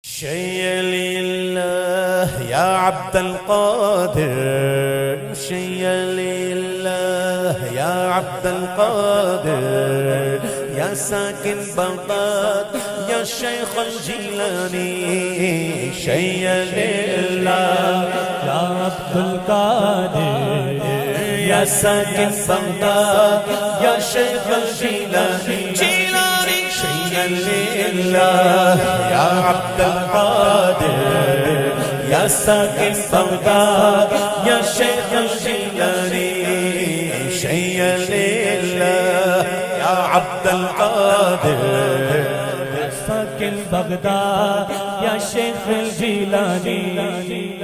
شيء لله يا عبد القادر، شيء لله يا عبد القادر، يا ساكن بغداد يا شيخ الجيلاني. شيء لله يا عبد القادر، يا ساكن بغداد يا شيخ الجيلاني. شيء لله يا عبد القادر، يا ساكن بغداد يا شيخ الجيلاني. شيء لله يا عبد القادر، يا ساكن بغداد يا شیخ الجیلانی.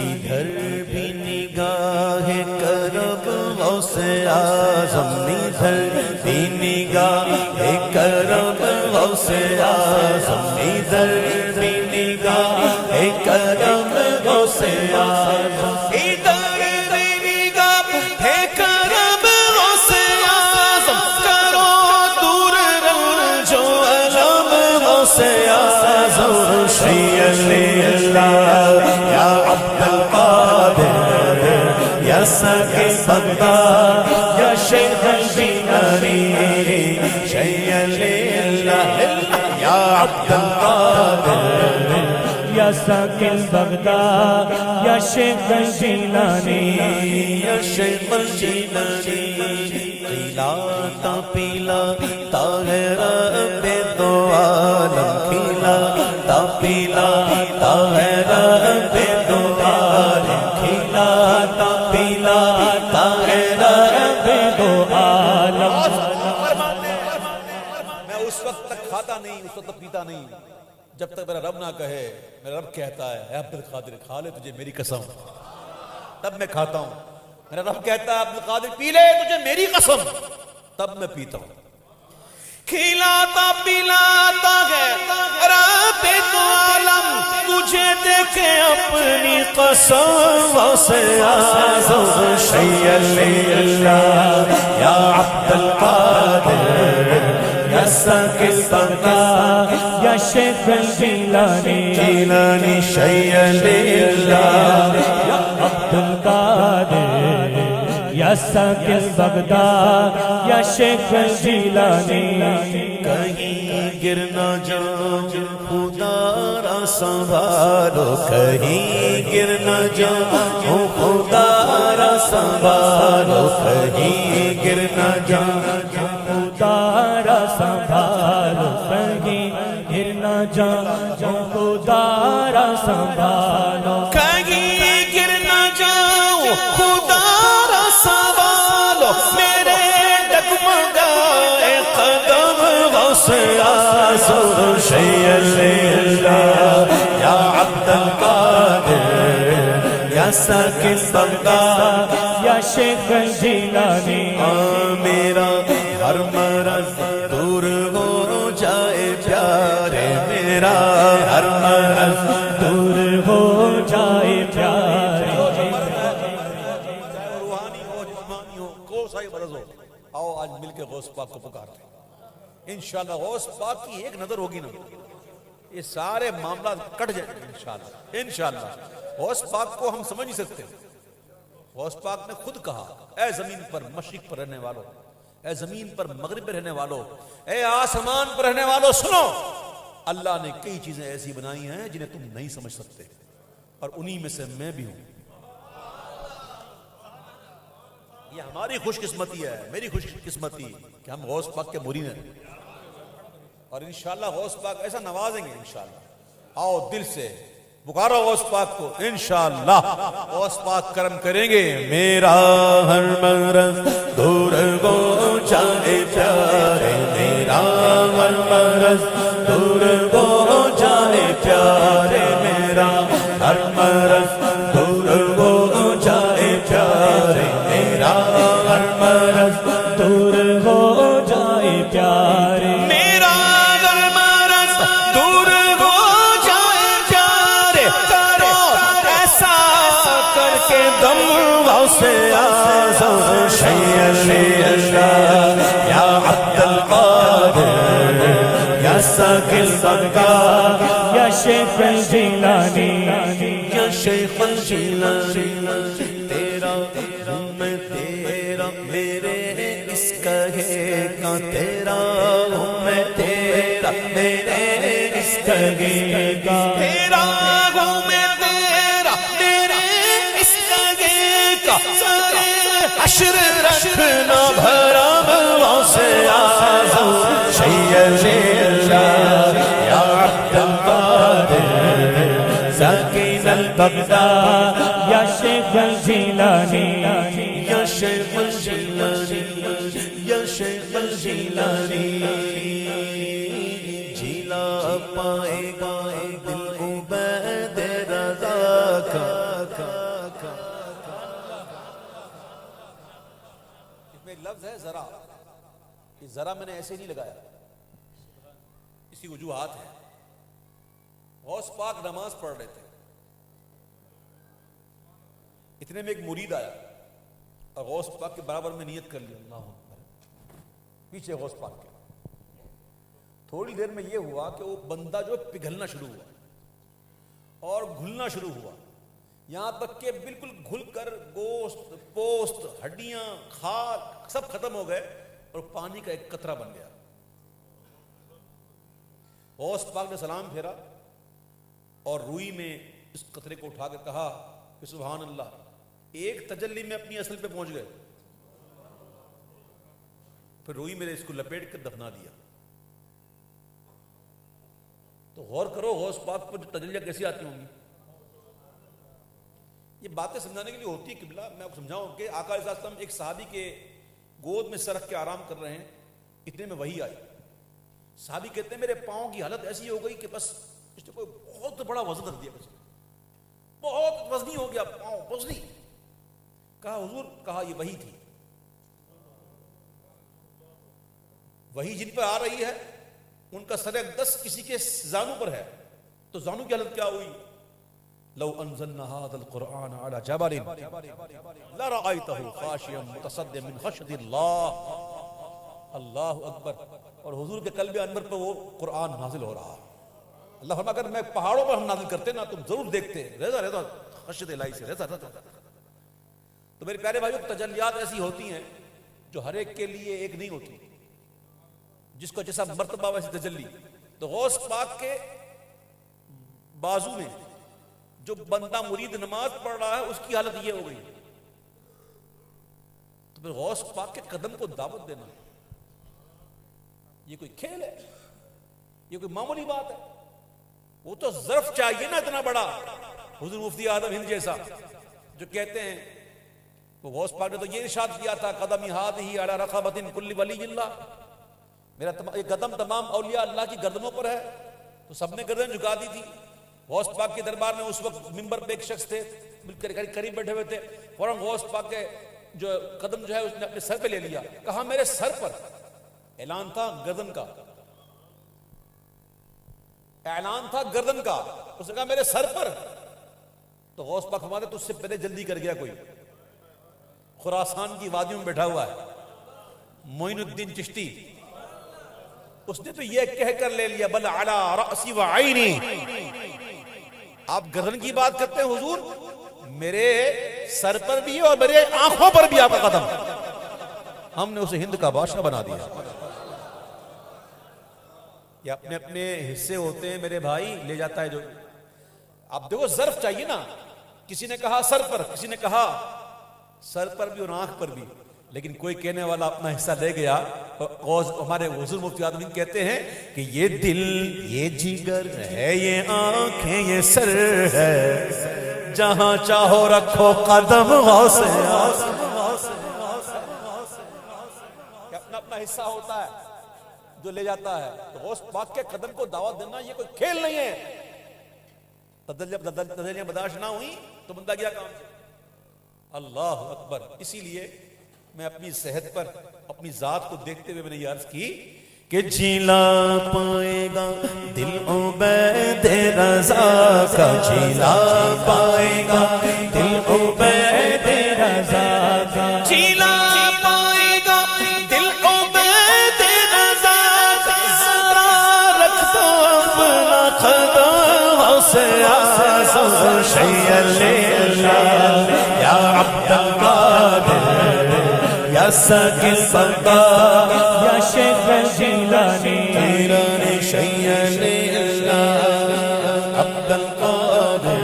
ادھر بھی نگاہ کرب غوث اعظم، ادھر بھی نگاہ کرب غوث اعظم، ادھر بھی نگاہ کرب غوث اعظم، ادھر بھی نگاہ کرب غوث اعظم. کرو دور رنج و الم غوث اعظم. شيء لله يا عبد القادر، يا ساكن بغداد يا شيخ الجيلاني. شيء لله يا عبد القادر، يا ساكن بغداد يا شیخ الجیلانی. يا شيخ الجيلاني. قيلا تپيلا طاهر بے دو عالم، کھلا تپيلا طاهر بے دو عالم، کھلا تپيلا طاهر بے دو عالم. میں اس وقت تک کھاتا نہیں، اس وقت تک پیتا نہیں جب تک میرا رب نہ کہے. میرا رب کہتا ہے اے عبد القادر کھا لے تجھے میری قسم، تب میں کھاتا ہوں. میرا رب کہتا ہے عبد القادر پی لے تجھے میری قسم، تب میں پیتا ہوں. کھلاتا پلاتا ہے رب تو عالم، تجھے دیکھے اپنی قسم غوث اعظم. شيء لله يا عبد القادر، يا ساكن بغداد يا شیخ الجیلانی. جيلاني. شيء لله يا عبد القادر، يا ساكن بغداد يا شیخ الجیلانی. کہیں گر نہ جاؤں خدا را سنبھالو، کہیں گر نہ جاؤں خدا را سنبھالو، کہیں گر نہ جاؤں خدا را سنبھالو، کہیں گر نہ جاؤں خدا را سنبھالو. کہیں گر نہ جاؤں خدا را سنبھالو، میرے ڈگمگائے قدم غوث اعظم. شيء لله يا عبد القادر، يا ساكن بغداد یا شیخ الجیلانی. میرا ہر مرض دور ہو جائے پیارے، میرا ہر مرض دور ہو جائے پیارے. چاہے وہ روحانی ہو جسمانی ہو کوئی سا ہی مرض ہو، آؤ آج مل کے غوث پاک کو پکارتے ہیں. انشاءاللہ غوث پاک کی ایک نظر ہوگی نا یہ سارے معاملات کٹ جائیں گے انشاءاللہ. انشاءاللہ غوث پاک کو ہم سمجھ نہیں سکتے. غوث پاک نے خود کہا اے زمین پر مشرق پر رہنے والوں، اے زمین پر مغرب پر رہنے والوں، اے آسمان پر رہنے والوں سنو، اللہ نے کئی چیزیں ایسی بنائی ہیں جنہیں تم نہیں سمجھ سکتے، اور انہی میں سے میں بھی ہوں. یہ ہماری خوش قسمتی ہے، میری خوش قسمتی کہ ہم غوث پاک کے مرید ہیں، اور انشاءاللہ غوث پاک ایسا نوازیں گے انشاءاللہ. آؤ دل سے پکارو غوث پاک کو، انشاءاللہ غوث پاک کرم کریں گے. میرا ہر مرض دور ہو جائے پیارے، میرا ہر مرض دور ہو جائے پیارے، میرا ہر مرض دور ہو جائے پیارے، میرا ہر مرض دور ہو جائے پیارے. میرا ہر مرض دور ہو جائے پیارے. کرو ایسا کر کے دم غوث اعظم. شيء لله يا عبد القادر، يا ساكن بغداد یا شیخ جیلانی یا شیخ الجیلانی تیرا ہوں میں تیرا میرے اس کہے کا تیرا ہوں میں تیرا میرے اس کہے کا تیرا ہوں میں تیرا میرے اس کہے کا سارے حشر رکھنا بھرا بلوں سے آزم سید اللہ یا عبد القادر ساکن البغداد یا شیخ جیلانی یا شیخ الجیلانی یا شیخ الجیلانی جیلا پائے گا دل عبید رضا کا اس میں ایک لفظ ہے ذرا، یہ ذرا میں نے ایسے نہیں لگایا، اسی وجوہات ہیں۔ غوث پاک نماز پڑھ رہے تھے، اتنے میں ایک مرید آیا اور غوث پاک کے برابر میں نیت کر لی، اللہ اکبر، پیچھے غوث پاک کے۔ تھوڑی دیر میں یہ ہوا کہ وہ بندہ جو پگھلنا شروع ہوا اور گھلنا شروع ہوا، یہاں تک کہ بالکل گھل کر گوشت، پوست، ہڈیاں، خاک سب ختم ہو گئے اور پانی کا ایک قطرہ بن گیا۔ غوث پاک نے سلام پھیرا اور روئی میں اس قطرے کو اٹھا کے کہا کہ سبحان اللہ، ایک تجلی میں اپنی اصل پہ پہنچ گئے۔ پھر روئی میں نے اس کو لپیٹ کر دفنا دیا۔ تو غور کرو غوث پاک پر جو تجلیاں کیسی آتی ہوں گی۔ یہ باتیں سمجھانے کے لیے ہوتی ہے قبلہ، میں آپ کو سمجھاؤں کہ آقا علیہ السلام ایک صحابی کے گود میں سر رکھ کے آرام کر رہے ہیں، اتنے میں وحی آئی۔ صحابی کہتے ہیں میرے پاؤں کی حالت ایسی ہو گئی کہ بس اس نے کوئی بہت بڑا وزن رکھ دیا، بس بہت وزنی ہو گیا پاؤں، وزنی۔ کہا حضور، کہا یہ وحی تھی، وحی جن پر آ رہی ہے ان کا سر اقدس کسی کے زانو پر ہے، تو زانو کی حالت کیا ہوئی؟ لو انزلنا هذا القرآن على جبل لرأيته خاشعا متصدعا من خشية الله۔ اللہ اکبر۔ اور حضور کے قلب انور پر وہ قرآن نازل ہو رہا۔ اللہ فرما اگر میں پہاڑوں پر ہم نازل کرتے نا تم ضرور دیکھتے، رضا رضا خشیت الہی سے رضا رضا۔ تو میرے پیارے بھائیوں، تجلیات ایسی ہوتی ہیں جو ہر ایک کے لیے ایک نہیں ہوتی، جس کو جیسا مرتبہ ویسی تجلی۔ تو غوث پاک کے بازو میں جو بندہ مرید نماز پڑھ رہا ہے اس کی حالت یہ ہو گئی، تو پھر غوث پاک کے قدم کو دعوت دینا یہ کوئی کھیل ہے؟ یہ کوئی معمولی بات ہے؟ وہ تو ظرف چاہیے نا اتنا بڑا۔ حضور مفتی اعظم ہند جیسا جو کہتے ہیں، وہ غوث پاک نے تو یہ ارشاد کیا تھا قدمی ہاتھی علی رقبۃ کل ولی اللہ، میرا یہ قدم تمام اولیاء اللہ کی گردنوں پر ہے۔ تو سب نے گردن جھکا دی تھی۔ غوث پاک کے دربار میں اس وقت منبر پہ ایک شخص تھے بالکل قریب بیٹھے ہوئے تھے، فوراً غوث پاک کے جو قدم جو ہے اس نے اپنے سر پہ لے لیا، کہا میرے سر پر۔ اعلان تھا گردن کا، اعلان تھا گردن کا، اس نے کہا میرے سر پر۔ تو غوث پاک فرماتے تجھ سے پہلے جلدی کر گیا کوئی، خراسان کی وادیوں میں بیٹھا ہوا ہے، معین الدین چشتی، اس نے تو یہ کہہ کر لے لیا بل علی رأسی و عینی۔ آپ گردن کی بات کرتے ہیں حضور، میرے سر پر بھی اور میرے آنکھوں پر بھی آپ کا قدم۔ ہم نے اسے ہند کا بادشاہ بنا دیا۔ یہ اپنے اپنے حصے ہوتے ہیں میرے بھائی، لے جاتا ہے جو۔ آپ دیکھو ظرف چاہیے نا، کسی نے کہا سر پر، کسی نے کہا سر پر بھی اور آنکھ پر بھی، لیکن کوئی کہنے والا اپنا حصہ لے گیا۔ ہمارے حضور مفتی اعظم کہتے ہیں کہ یہ دل، یہ جگر ہے، یہ آنکھیں، یہ سر ہے، جہاں چاہو رکھو قدم غوث اعظم۔ اپنا اپنا حصہ ہوتا ہے جو لے جاتا ہے۔ تو غوث پاک کے قدم کو دعوت دینا یہ کوئی کھیل نہیں ہے۔ تجلیاں برداشت نہ ہوئی تو بندہ گیا کام۔ اللہ اکبر۔ اسی لیے میں اپنی صحت پر اپنی ذات کو دیکھتے ہوئے میں نے یہ عرض کی کہ جیلا پائے گا دل عبید رضا کا، جیلا پائے گا دل عبید رضا کا، جیلا پائے گا دل عبید رضا کا، ذرا رکھ دو اپنا قدم شيء لله يا عبد القادر يا ساقي البقاء يا شيخ الجيلاني شيء لله عبد القادر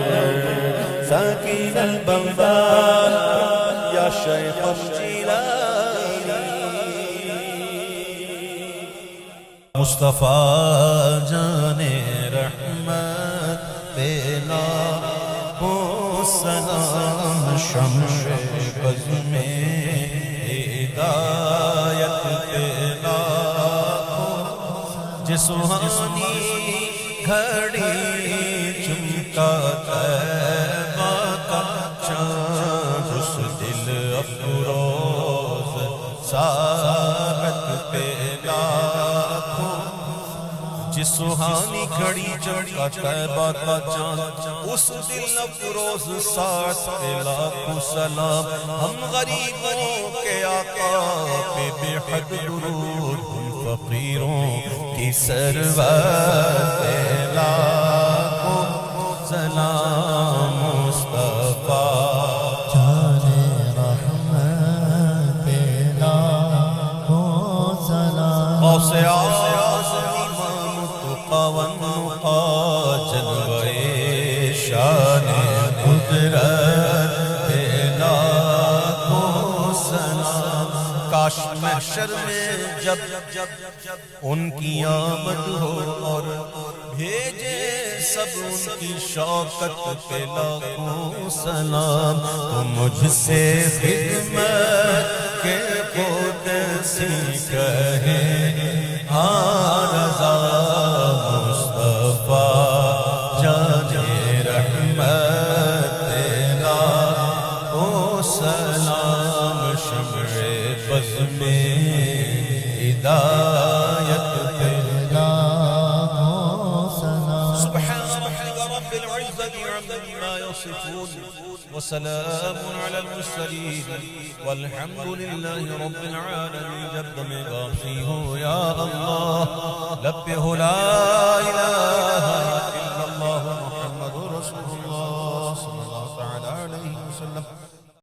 ساكن البغداد يا شيخ الجيلاني مصطفى جان رحمت بنا ہو سلام شمش بز میں ہدایت بنا جس سہانی گھڑی چمکا طیبہ کا چاند اس دل افروز سارت پہ لاکھوں جس سہانی گھڑی چمکا طیبہ کا چاند اس دل افروز سارت پہ لاکھوں سلام ہم غریبوں کے آقا پہ بے حد درود فقیروں کی سرورت پہ لاکھوں سلام مصطفیٰ جان رحمت پہ لاکھوں سلام غوث اعظم امام تقی والنقا جلوہ شان قدرت پہ لاکھوں سلام کاش محشر میں جب ان کی آمد ہو اور بھیجے سب ان کی شوکت پہ لاکھوں سلام تو مجھ سے خدمت کے قدسی کہے ہاں رضا مصطفیٰ جان رحمت تیرا او سلام شمع بز میں ہدایت سبحان ربك رب العزة عما يصفون وسلام على المرسلين والحمد لله رب العالمين جب میں غافی ہو یا اللہ لب ہو لا الہ